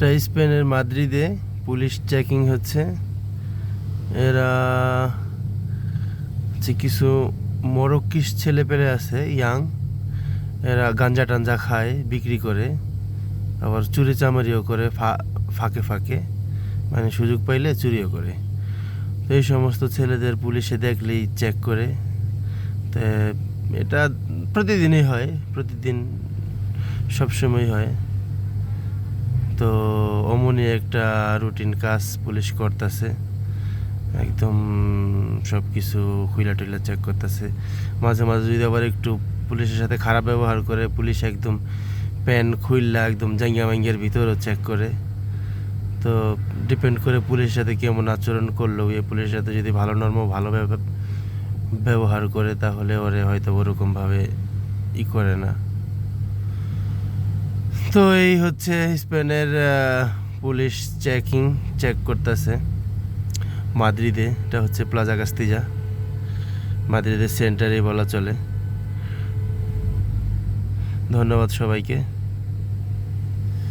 এটা স্পেনের মাদ্রিদে police checking হচ্ছে। এরা যে কিছু মরক্কিশ ছেলেপেলে আছে ইয়াং, এরা গাঞ্জা টাঞ্জা খায়, বিক্রি করে, আবার চুরি চামারিও করে ফাঁকে ফাঁকে, মানে সুযোগ পাইলে চুরিও করে। তো এই সমস্ত ছেলেদের পুলিশে দেখলেই চেক করে। তো এটা প্রতিদিনই হয়, প্রতিদিন সবসময় হয়। তো অমনি একটা রুটিন কাজ পুলিশ করতেছে, একদম সব কিছু খুইলা টুইলা চেক করতেছে। মাঝে মাঝে যদি আবার একটু পুলিশের সাথে খারাপ ব্যবহার করে, পুলিশ একদম প্যান খুইল্লা একদম জাঙ্গিয়া মাঙ্গিয়ার ভিতরেও চেক করে। তো ডিপেন্ড করে পুলিশের সাথে কেমন আচরণ করলো। এই পুলিশের সাথে যদি ভালো ভালো ব্যবহার করে, তাহলে ওরে হয়তো ওরকমভাবে করে না। তো এই হচ্ছে স্পেনের পুলিশ চেক করতেছে মাদ্রিদে। এটা হচ্ছে প্লাজা কাস্তিজা, মাদ্রিদের সেন্টারেই বলা চলে। ধন্যবাদ সবাইকে।